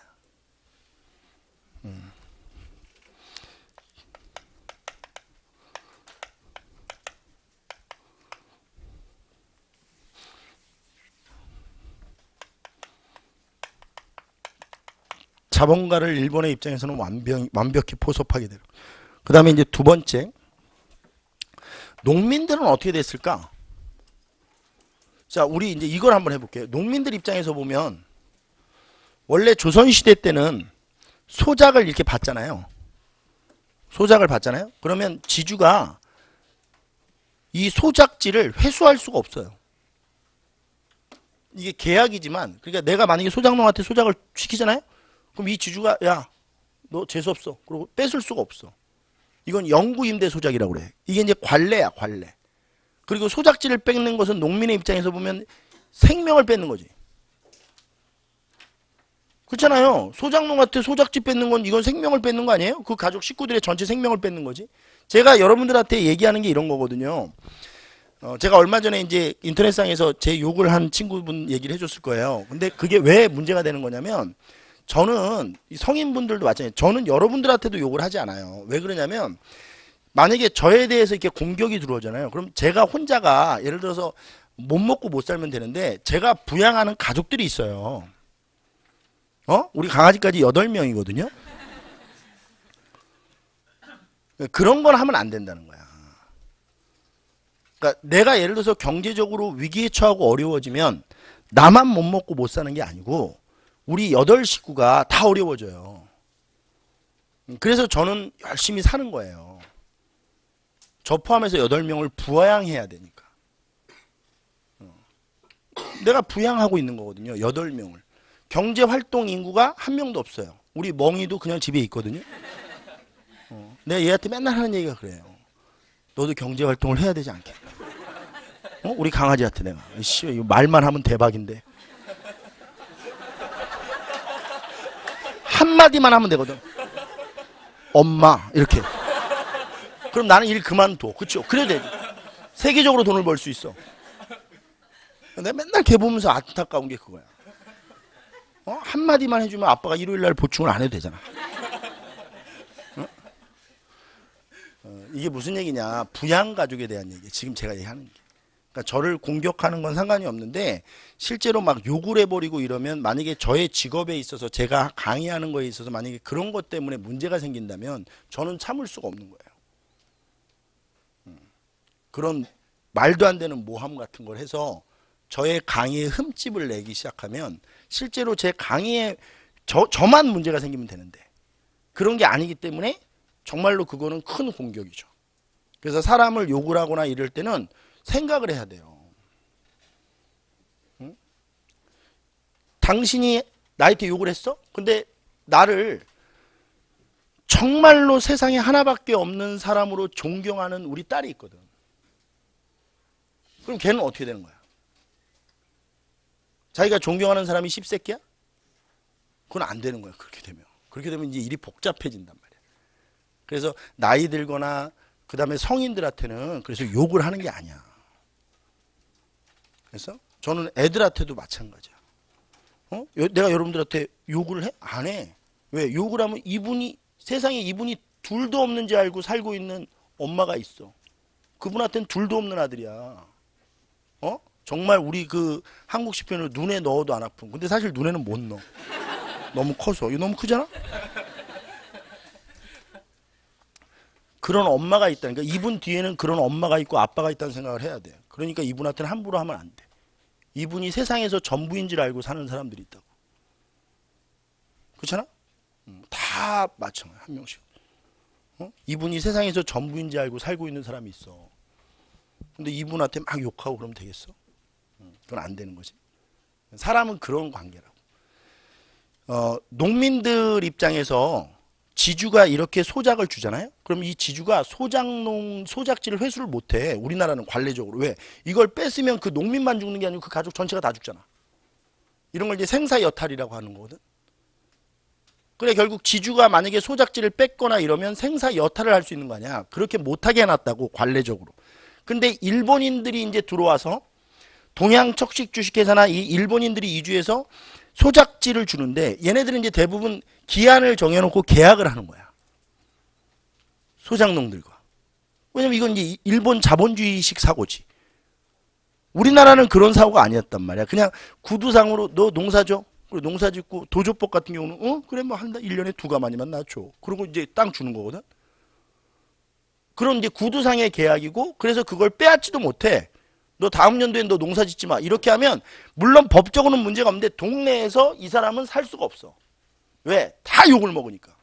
자본가를 일본의 입장에서는 완벽히 포섭하게 되고, 그 다음에 이제 두 번째, 농민들은 어떻게 됐을까? 자, 우리 이제 이걸 한번 해볼게요. 농민들 입장에서 보면 원래 조선시대 때는 소작을 이렇게 받잖아요. 소작을 받잖아요. 그러면 지주가 이 소작지를 회수할 수가 없어요. 이게 계약이지만, 그러니까 내가 만약에 소작농한테 소작을 시키잖아요. 그럼 이 지주가 야, 너 재수없어. 그리고 뺏을 수가 없어. 이건 영구임대 소작이라고 그래. 이게 이제 관례야, 관례. 그리고 소작지를 뺏는 것은 농민의 입장에서 보면 생명을 뺏는 거지. 그렇잖아요. 소작농한테 소작지 뺏는 건 이건 생명을 뺏는 거 아니에요? 그 가족 식구들의 전체 생명을 뺏는 거지. 제가 여러분들한테 얘기하는 게 이런 거거든요. 제가 얼마 전에 이제 인터넷상에서 제 욕을 한 친구분 얘기를 해줬을 거예요. 근데 그게 왜 문제가 되는 거냐면, 저는 성인분들도 마찬가지예요. 저는 여러분들한테도 욕을 하지 않아요. 왜 그러냐면, 만약에 저에 대해서 이렇게 공격이 들어오잖아요. 그럼 제가 혼자가 예를 들어서 못 먹고 못 살면 되는데, 제가 부양하는 가족들이 있어요. 우리 강아지까지 8명이거든요. 그런 건 하면 안 된다는 거야. 그러니까 내가 예를 들어서 경제적으로 위기에 처하고 어려워지면 나만 못 먹고 못 사는 게 아니고 우리 8식구가 다 어려워져요. 그래서 저는 열심히 사는 거예요. 저 포함해서 8명을 부양해야 되니까. 내가 부양하고 있는 거거든요. 8명을. 경제활동 인구가 1명도 없어요. 우리 멍이도 그냥 집에 있거든요. 내가 얘한테 맨날 하는 얘기가 그래요. 너도 경제활동을 해야 되지 않겠냐. 우리 강아지한테 내가. 씨, 이거 말만 하면 대박인데. 한마디만 하면 되거든. 엄마 이렇게. 그럼 나는 일 그만둬. 그쵸? 그래야 돼. 세계적으로 돈을 벌 수 있어. 내가 맨날 걔 보면서 안타까운 게 그거야. 한마디만 해주면 아빠가 일요일날 보충을 안 해도 되잖아. 이게 무슨 얘기냐? 부양가족에 대한 얘기. 지금 제가 얘기하는 게. 그러니까 저를 공격하는 건 상관이 없는데 실제로 막 욕을 해버리고 이러면 만약에 저의 직업에 있어서 제가 강의하는 거에 있어서 만약에 그런 것 때문에 문제가 생긴다면 저는 참을 수가 없는 거예요. 그런 말도 안 되는 모함 같은 걸 해서 저의 강의에 흠집을 내기 시작하면 실제로 제 강의에 저만 문제가 생기면 되는데 그런 게 아니기 때문에 정말로 그거는 큰 공격이죠. 그래서 사람을 욕을 하거나 이럴 때는 생각을 해야 돼요. 응? 당신이 나한테 욕을 했어? 근데 나를 정말로 세상에 하나밖에 없는 사람으로 존경하는 우리 딸이 있거든. 그럼 걔는 어떻게 되는 거야? 자기가 존경하는 사람이 씹새끼야? 그건 안 되는 거야. 그렇게 되면. 그렇게 되면 이제 일이 복잡해진단 말이야. 그래서 나이 들거나 그 다음에 성인들한테는 그래서 욕을 하는 게 아니야. 그래서 저는 애들한테도 마찬가지야. 내가 여러분들한테 욕을 해? 안 해. 왜? 욕을 하면 세상에 이분이 둘도 없는지 알고 살고 있는 엄마가 있어. 그분한테는 둘도 없는 아들이야. 정말 우리 그 한국식 표현으로 눈에 넣어도 안 아픈. 근데 사실 눈에는 못 넣어. 너무 커서. 이거 너무 크잖아? 그런 엄마가 있다니까. 그러니까 이분 뒤에는 그런 엄마가 있고 아빠가 있다는 생각을 해야 돼. 그러니까 이분한테는 함부로 하면 안 돼. 이분이 세상에서 전부인 줄 알고 사는 사람들이 있다고. 그렇잖아? 다 마찬가지야. 한 명씩. 이분이 세상에서 전부인 줄 알고 살고 있는 사람이 있어. 근데 이분한테 막 욕하고 그러면 되겠어? 그건 안 되는 거지. 사람은 그런 관계라고. 농민들 입장에서 지주가 이렇게 소작을 주잖아요. 그럼 이 지주가 소작지를 회수를 못해. 우리나라는 관례적으로. 왜? 이걸 뺏으면 그 농민만 죽는 게 아니고 그 가족 전체가 다 죽잖아. 이런 걸 이제 생사여탈이라고 하는 거거든. 그래 결국 지주가 만약에 소작지를 뺏거나 이러면 생사여탈을 할 수 있는 거 아니야. 그렇게 못하게 해놨다고 관례적으로. 근데 일본인들이 이제 들어와서 동양척식주식회사나 이 일본인들이 이주해서 소작지를 주는데 얘네들은 이제 대부분 기한을 정해놓고 계약을 하는 거야. 소작농들과. 왜냐면 이건 이제 일본 자본주의식 사고지. 우리나라는 그런 사고가 아니었단 말이야. 그냥 구두상으로 너 농사줘. 그리고 농사 짓고 도조법 같은 경우는 그래 뭐 한 달 1년에 2가마니만 나 줘. 그리고 이제 땅 주는 거거든. 그런 이제 구두상의 계약이고 그래서 그걸 빼앗지도 못해. 너 다음 연도엔 너 농사 짓지 마. 이렇게 하면 물론 법적으로는 문제가 없는데 동네에서 이 사람은 살 수가 없어. 왜? 다 욕을 먹으니까.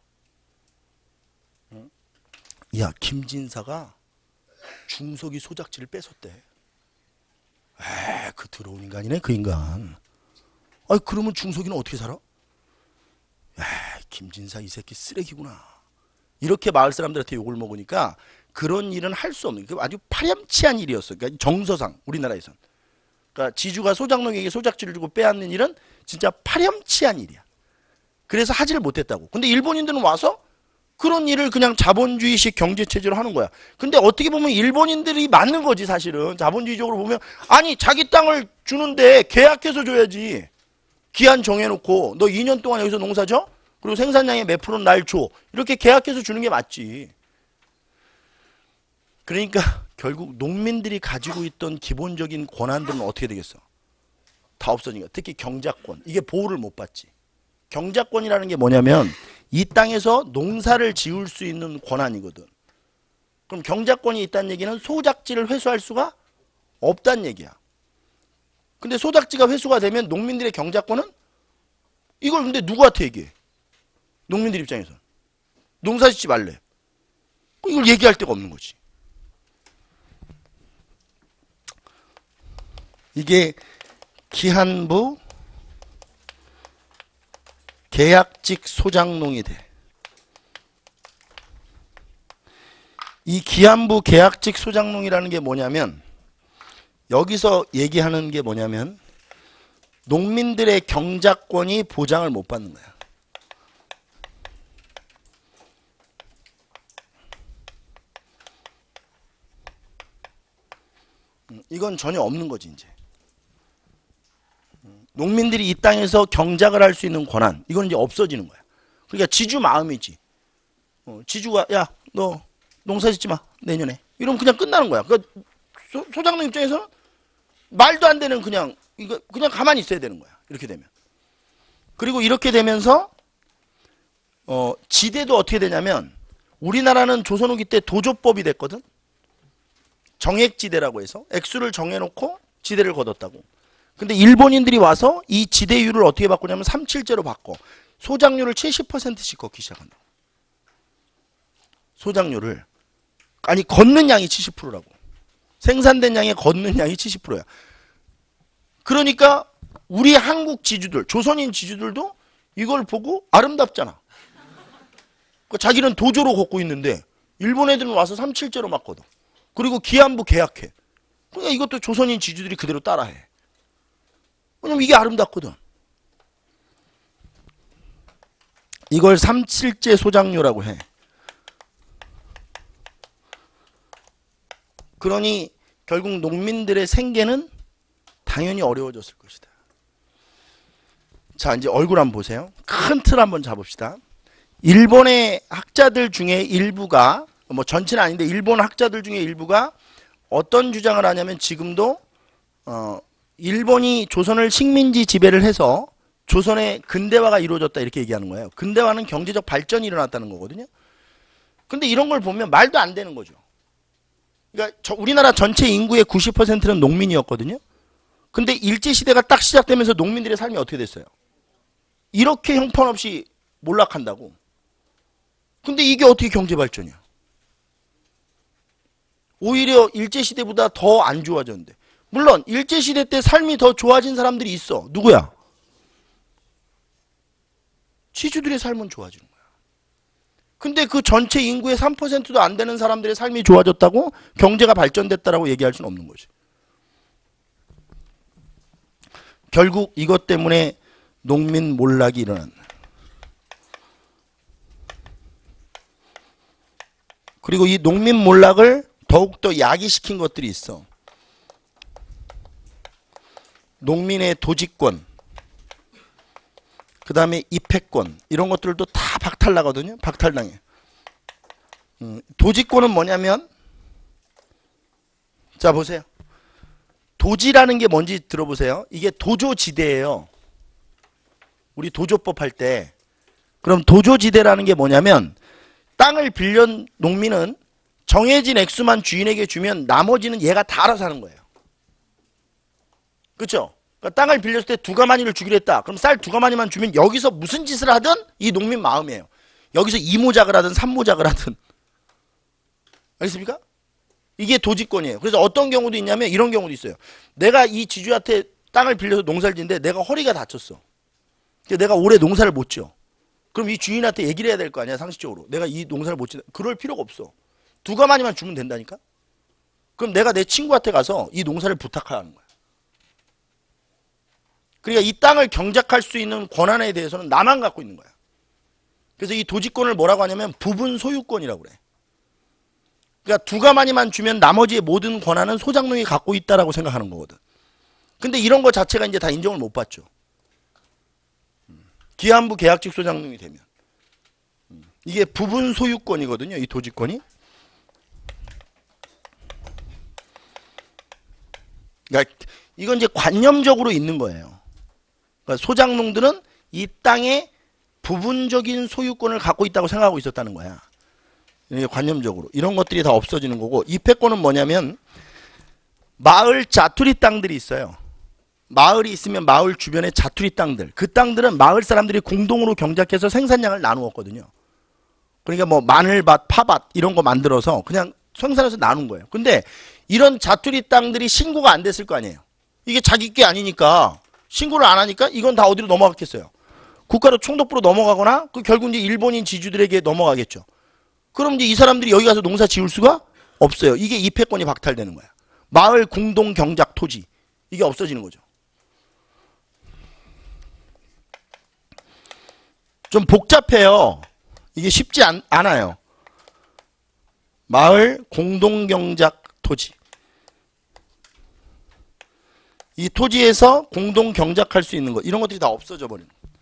야 김진사가 중석이 소작지를 뺏었대. 그 더러운 인간이네 그 인간. 그러면 중석이는 어떻게 살아? 김진사 이 새끼 쓰레기구나. 이렇게 마을 사람들한테 욕을 먹으니까 그런 일은 할 수 없는, 아주 파렴치한 일이었어. 그러니까 정서상 우리나라에선. 그러니까 지주가 소작농에게 소작지를 주고 빼앗는 일은 진짜 파렴치한 일이야. 그래서 하지를 못했다고. 근데 일본인들은 와서 그런 일을 그냥 자본주의식 경제체제로 하는 거야. 근데 어떻게 보면 일본인들이 맞는 거지 사실은. 자본주의적으로 보면 아니 자기 땅을 주는데 계약해서 줘야지. 기한 정해놓고 너 2년 동안 여기서 농사 져? 그리고 생산량의 몇 프로는 날 줘. 이렇게 계약해서 주는 게 맞지. 그러니까 결국 농민들이 가지고 있던 기본적인 권한들은 어떻게 되겠어? 다 없어지니까. 특히 경작권. 이게 보호를 못 받지. 경작권이라는 게 뭐냐면 이 땅에서 농사를 지을 수 있는 권한이거든. 그럼 경작권이 있다는 얘기는 소작지를 회수할 수가 없다는 얘기야. 근데 소작지가 회수가 되면 농민들의 경작권은 이걸 근데 누구한테 얘기해? 농민들 입장에서 농사 짓지 말래. 이걸 얘기할 데가 없는 거지. 이게 기한부 계약직 소작농이 돼. 이 기한부 계약직 소작농이라는 게 뭐냐면 여기서 얘기하는 게 뭐냐면 농민들의 경작권이 보장을 못 받는 거야. 이건 전혀 없는 거지 이제. 농민들이 이 땅에서 경작을 할 수 있는 권한, 이건 이제 없어지는 거야. 그러니까 지주 마음이지. 지주가 야 너 농사 짓지 마. 내년에. 이러면 그냥 끝나는 거야. 그러니까 소장농 입장에서는 말도 안 되는 이거 그냥 가만히 있어야 되는 거야. 이렇게 되면. 그리고 이렇게 되면서 지대도 어떻게 되냐면 우리나라는 조선 후기 때 도조법이 됐거든. 정액지대라고 해서 액수를 정해놓고 지대를 거뒀다고. 근데 일본인들이 와서 이 지대율을 어떻게 바꾸냐면 3,7제로 바꿔. 소작률을 70%씩 걷기 시작한다. 소작률을. 아니 걷는 양이 70%라고. 생산된 양에 걷는 양이 70%야. 그러니까 우리 한국 지주들, 조선인 지주들도 이걸 보고 아름답잖아. 그러니까 자기는 도조로 걷고 있는데 일본 애들은 와서 3,7제로 막 걷어. 그리고 기한부 계약해. 그러니까 이것도 조선인 지주들이 그대로 따라해. 왜냐면 이게 아름답거든. 이걸 3,7제 소작료라고 해. 그러니 결국 농민들의 생계는 당연히 어려워졌을 것이다. 자, 이제 얼굴 한번 보세요. 큰 틀 한번 잡읍시다. 일본의 학자들 중에 일부가, 뭐 전체는 아닌데 일본 학자들 중에 일부가 어떤 주장을 하냐면 지금도 일본이 조선을 식민지 지배를 해서 조선의 근대화가 이루어졌다 이렇게 얘기하는 거예요. 근대화는 경제적 발전이 일어났다는 거거든요. 근데 이런 걸 보면 말도 안 되는 거죠. 그러니까 우리나라 전체 인구의 90%는 농민이었거든요. 근데 일제시대가 딱 시작되면서 농민들의 삶이 어떻게 됐어요? 이렇게 형편없이 몰락한다고. 근데 이게 어떻게 경제발전이야? 오히려 일제시대보다 더 안 좋아졌는데. 물론 일제시대 때 삶이 더 좋아진 사람들이 있어. 누구야? 지주들의 삶은 좋아지는 거야. 근데 그 전체 인구의 3%도 안 되는 사람들의 삶이 좋아졌다고 경제가 발전됐다라고 얘기할 수는 없는 거지. 결국 이것 때문에 농민 몰락이 일어난다. 그리고 이 농민 몰락을 더욱더 야기시킨 것들이 있어. 농민의 도지권, 그 다음에 입회권, 이런 것들도 다 박탈나거든요. 박탈당해. 도지권은 뭐냐면, 자 보세요. 도지라는 게 뭔지 들어보세요. 이게 도조지대예요. 우리 도조법 할 때. 그럼 도조지대라는 게 뭐냐면 땅을 빌린 농민은 정해진 액수만 주인에게 주면 나머지는 얘가 다 알아서 하는 거예요. 그렇죠? 그러니까 땅을 빌렸을 때 2가마니를 주기로 했다. 그럼 쌀 2가마니만 주면 여기서 무슨 짓을 하든 이 농민 마음이에요. 여기서 2모작을 하든 3모작을 하든. 알겠습니까? 이게 도지권이에요. 그래서 어떤 경우도 있냐면 이런 경우도 있어요. 내가 이 지주한테 땅을 빌려서 농사를 짓는데 내가 허리가 다쳤어. 내가 올해 농사를 못 지어. 그럼 이 주인한테 얘기를 해야 될 거 아니야, 상식적으로. 내가 이 농사를 못 지어. 그럴 필요가 없어. 2가마니만 주면 된다니까? 그럼 내가 내 친구한테 가서 이 농사를 부탁하는 거야. 그러니까 이 땅을 경작할 수 있는 권한에 대해서는 나만 갖고 있는 거야. 그래서 이 도지권을 뭐라고 하냐면 부분 소유권이라고 그래. 그러니까 2가마니만 주면 나머지의 모든 권한은 소작농이 갖고 있다라고 생각하는 거거든. 근데 이런 거 자체가 이제 다 인정을 못 받죠. 기한부 계약직 소작농이 되면. 이게 부분 소유권이거든요. 이 도지권이. 그러니까 이건 이제 관념적으로 있는 거예요. 그러니까 소작농들은 이 땅에 부분적인 소유권을 갖고 있다고 생각하고 있었다는 거야. 관념적으로. 이런 것들이 다 없어지는 거고, 입회권은 뭐냐면 마을 자투리 땅들이 있어요. 마을이 있으면 마을 주변에 자투리 땅들, 그 땅들은 마을 사람들이 공동으로 경작해서 생산량을 나누었거든요. 그러니까 뭐 마늘밭, 파밭 이런 거 만들어서 그냥 생산해서 나눈 거예요. 근데 이런 자투리 땅들이 신고가 안 됐을 거 아니에요. 이게 자기 게 아니니까 신고를 안 하니까 이건 다 어디로 넘어갔겠어요? 국가로 총독부로 넘어가거나 그 결국 이제 일본인 지주들에게 넘어가겠죠. 그럼 이제 이 사람들이 여기 가서 농사 지을 수가 없어요. 이게 입회권이 박탈되는 거야. 마을 공동 경작 토지. 이게 없어지는 거죠. 좀 복잡해요. 이게 쉽지 않아요. 마을 공동 경작 토지. 이 토지에서 공동 경작할 수 있는 것. 이런 것들이 다 없어져 버리는 거예요.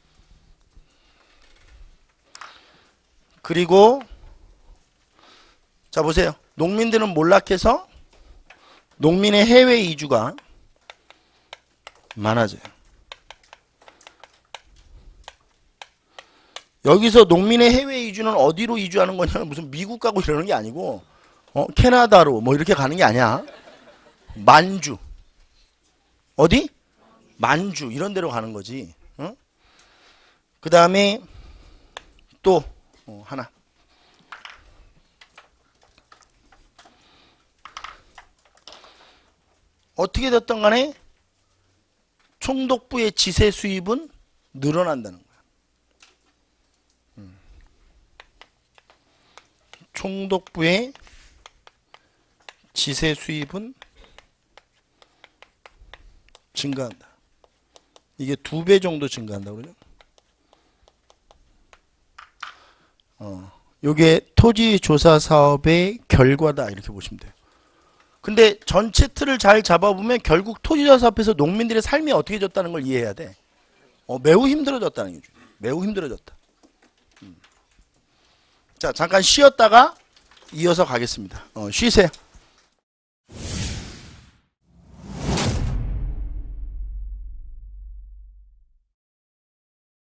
그리고 자, 보세요. 농민들은 몰락해서 농민의 해외 이주가 많아져요. 여기서 농민의 해외 이주는 어디로 이주하는 거냐면 무슨 미국 가고 이러는 게 아니고 캐나다로 뭐 이렇게 가는 게 아니야. 만주. 어디? 만주 이런 데로 가는 거지. 그 다음에 또 하나. 어떻게 됐든 간에 총독부의 지세 수입은 늘어난다는 거야. 총독부의 지세 수입은 증가한다. 이게 2배 정도 증가한다고 그러죠. 요게 토지 조사 사업의 결과다 이렇게 보시면 돼요. 근데 전체 틀을 잘 잡아보면 결국 토지 조사 사업에서 농민들의 삶이 어떻게 졌다는 걸 이해해야 돼. 매우 힘들어졌다는 거죠. 매우 힘들어졌다. 자, 잠깐 쉬었다가 이어서 가겠습니다. 쉬세요.